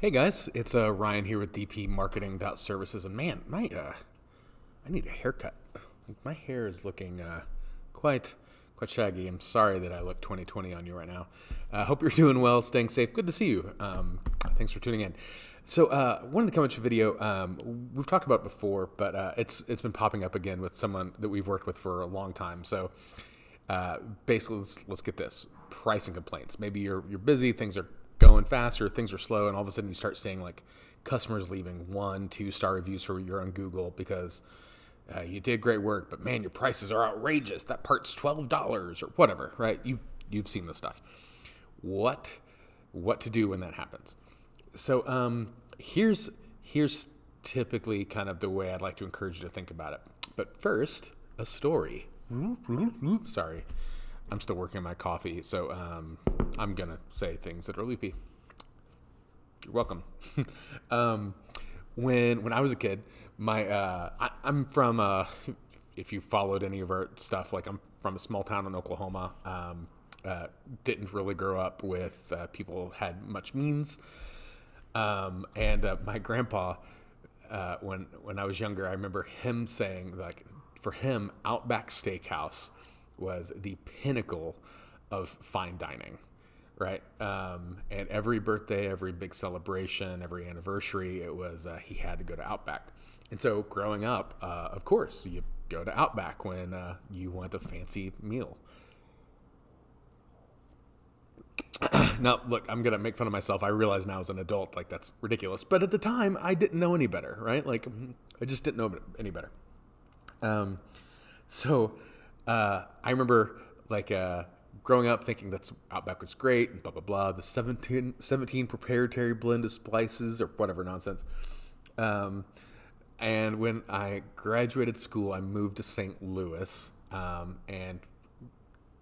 Hey guys, it's Ryan here with DP Marketing.Services, and man, I need a haircut. My hair is looking quite shaggy. I'm sorry that I look 2020 on you right now. Hope you're doing well, staying safe. Good to see you. Thanks for tuning in. So, wanted to come at your video. We've talked about it before, but it's been popping up again with someone that we've worked with for a long time. So, basically, let's get this: pricing complaints. Maybe you're busy, things are going fast, or things are slow, and all of a sudden you start seeing like customers leaving 1-2 star reviews for your own Google because you did great work, but man, your prices are outrageous. That part's $12 or whatever, right? You've seen this stuff. What to do when that happens? So here's typically kind of the way I'd like to encourage you to think about it. But first, a story. Sorry, I'm still working on my coffee, so I'm gonna say things that are loopy. You're welcome. When I was a kid, I'm from if you followed any of our stuff, like I'm from a small town in Oklahoma. Didn't really grow up with people who had much means, and my grandpa, when I was younger, I remember him saying like for him, Outback Steakhouse was the pinnacle of fine dining, right? And every birthday, every big celebration, every anniversary, it was he had to go to Outback. And so growing up, of course, you go to Outback when you want a fancy meal. Now, look, I'm going to make fun of myself. I realize now as an adult, like that's ridiculous. But at the time, I didn't know any better, right? Like I just didn't know any better. So I remember like growing up thinking that's Outback was great and blah, blah, blah. The 17 proprietary blend of spices or whatever nonsense. And when I graduated school, I moved to St. Louis and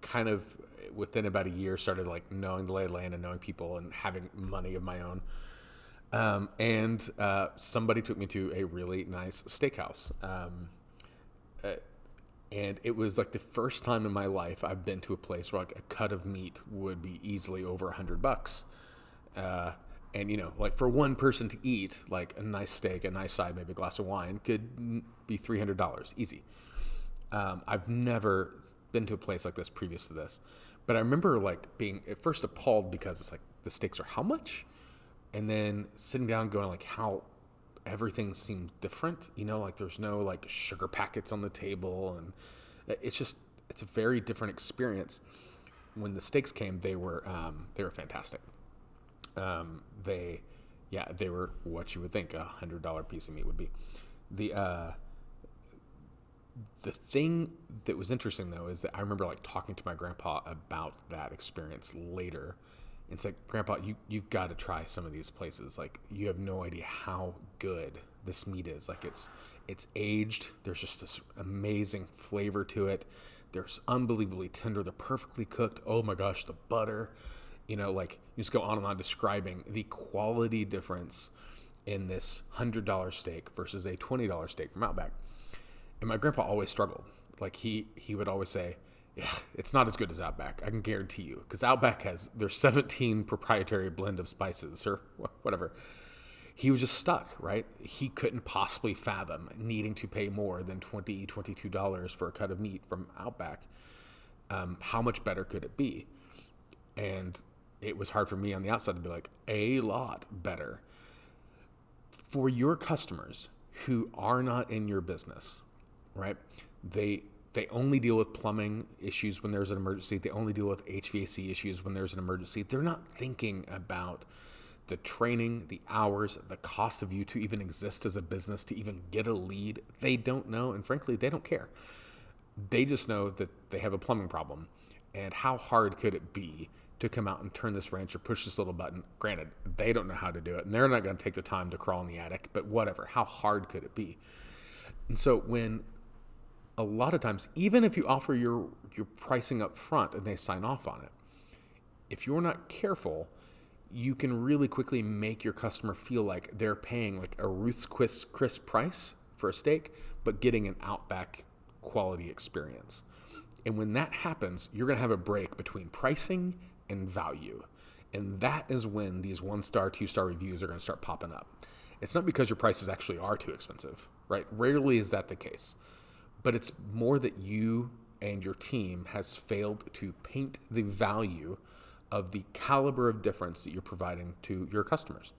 kind of within about a year started like knowing the lay of the land and knowing people and having money of my own. And somebody took me to a really nice steakhouse. And it was like the first time in my life I've been to a place where like a cut of meat would be easily over $100. And you know, like for one person to eat, like a nice steak, a nice side, maybe a glass of wine could be $300 easy. I've never been to a place like this previous to this, but I remember like being at first appalled because it's like the steaks are how much? And then sitting down going like how everything seemed different, you know, like there's no like sugar packets on the table, and it's a very different experience. When the steaks came, they were fantastic. They were what you would think $100 piece of meat would be. The thing that was interesting though is that I remember like talking to my grandpa about that experience later. It's like, Grandpa, you've got to try some of these places. Like, you have no idea how good this meat is. Like, it's aged. There's just this amazing flavor to it. There's unbelievably tender. They're perfectly cooked. Oh my gosh, the butter. You know, like, you just go on and on describing the quality difference in this $100 steak versus a $20 steak from Outback. And my grandpa always struggled. Like, he would always say, yeah, it's not as good as Outback. I can guarantee you, because Outback has their 17 proprietary blend of spices or whatever. He was just stuck, right? He couldn't possibly fathom needing to pay more than $20, $22 for a cut of meat from Outback. How much better could it be? And it was hard for me on the outside to be like, a lot better. For your customers who are not in your business, right? They only deal with plumbing issues when there's an emergency. They only deal with HVAC issues when there's an emergency. They're not thinking about the training, the hours, the cost of you to even exist as a business, to even get a lead. They don't know, and frankly, they don't care. They just know that they have a plumbing problem. And how hard could it be to come out and turn this wrench or push this little button? Granted, they don't know how to do it, and they're not going to take the time to crawl in the attic, but whatever. How hard could it be? And so when a lot of times, even if you offer your pricing up front and they sign off on it, if you're not careful, you can really quickly make your customer feel like they're paying like a Ruth's Chris price for a steak, but getting an Outback quality experience. And when that happens, you're going to have a break between pricing and value. And that is when these 1-star, 2-star reviews are going to start popping up. It's not because your prices actually are too expensive, right? Rarely is that the case. But it's more that you and your team has failed to paint the value of the caliber of difference that you're providing to your customers.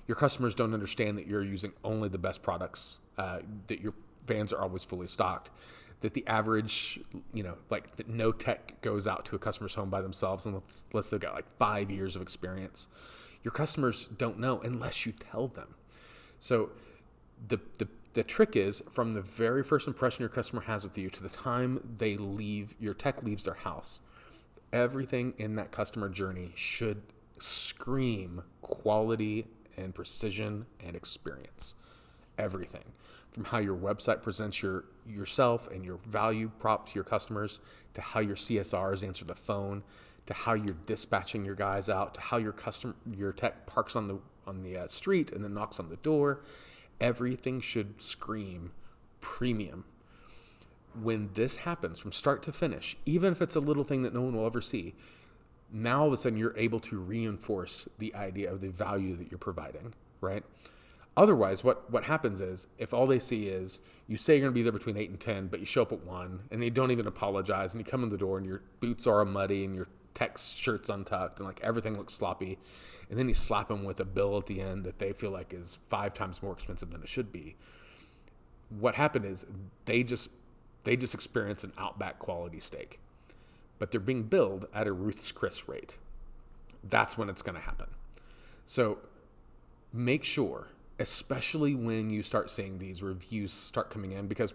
Your customers don't understand that you're using only the best products, that your vans are always fully stocked, that the average, that no tech goes out to a customer's home by themselves unless they've got like 5 years of experience. Your customers don't know unless you tell them. So the trick is, from the very first impression your customer has with you to the time your tech leaves their house, everything in that customer journey should scream quality and precision and experience. Everything. From how your website presents yourself and your value prop to your customers, to how your CSRs answer the phone, to how you're dispatching your guys out, to how your tech parks on the street and then knocks on the door. Everything should scream premium. When this happens from start to finish, even if it's a little thing that no one will ever see, now all of a sudden you're able to reinforce the idea of the value that you're providing, right? Otherwise, what happens is, if all they see is you say you're going to be there between 8 and 10, but you show up at 1 and you don't even apologize, and you come in the door and your boots are muddy and your tech shirt's untucked and like everything looks sloppy, and then you slap them with a bill at the end that they feel like is 5 times more expensive than it should be. What happened is they just experience an Outback quality steak, but they're being billed at a Ruth's Chris rate. That's when it's going to happen. So make sure, especially when you start seeing these reviews start coming in, because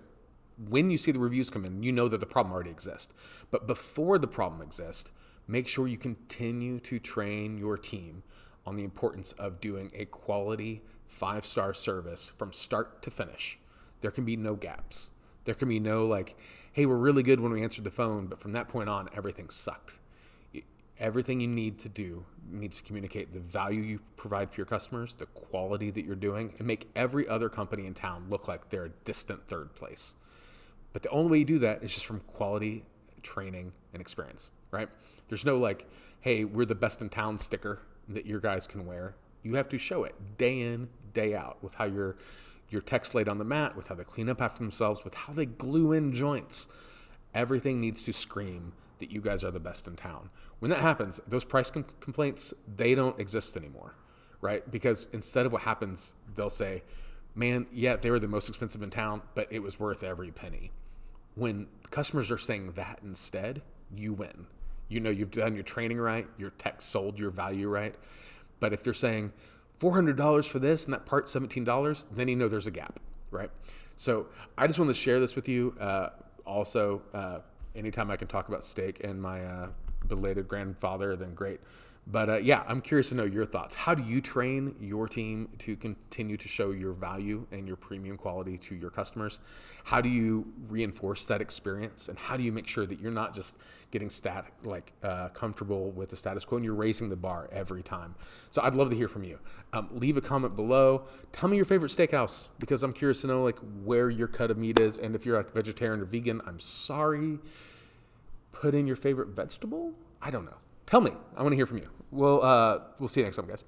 when you see the reviews come in, you know that the problem already exists. But before the problem exists, make sure you continue to train your team on the importance of doing a quality 5-star service from start to finish. There can be no gaps. There can be no like, hey, we're really good when we answered the phone, but from that point on, everything sucked. Everything you need to do needs to communicate the value you provide for your customers, the quality that you're doing, and make every other company in town look like they're a distant third place. But the only way you do that is just from quality, training, and experience, right? There's no like, hey, we're the best in town sticker that your guys can wear. You have to show it day in, day out, with how your tech's laid on the mat, with how they clean up after themselves, with how they glue in joints. Everything needs to scream that you guys are the best in town. When that happens, those price complaints, they don't exist anymore, right? Because instead of what happens, they'll say, man, yeah, they were the most expensive in town, but it was worth every penny. When customers are saying that instead, you win. You know you've done your training right, your tech sold your value right. But if they're saying $400 for this and that part's $17, then you know there's a gap, right? So I just want to share this with you. Anytime I can talk about steak and my belated grandfather, then great. But I'm curious to know your thoughts. How do you train your team to continue to show your value and your premium quality to your customers? How do you reinforce that experience? And how do you make sure that you're not just getting comfortable with the status quo and you're raising the bar every time? So I'd love to hear from you. Leave a comment below. Tell me your favorite steakhouse, because I'm curious to know where your cut of meat is. And if you're vegetarian or vegan, I'm sorry. Put in your favorite vegetable? I don't know. Tell me. I want to hear from you. We'll see you next time, guys.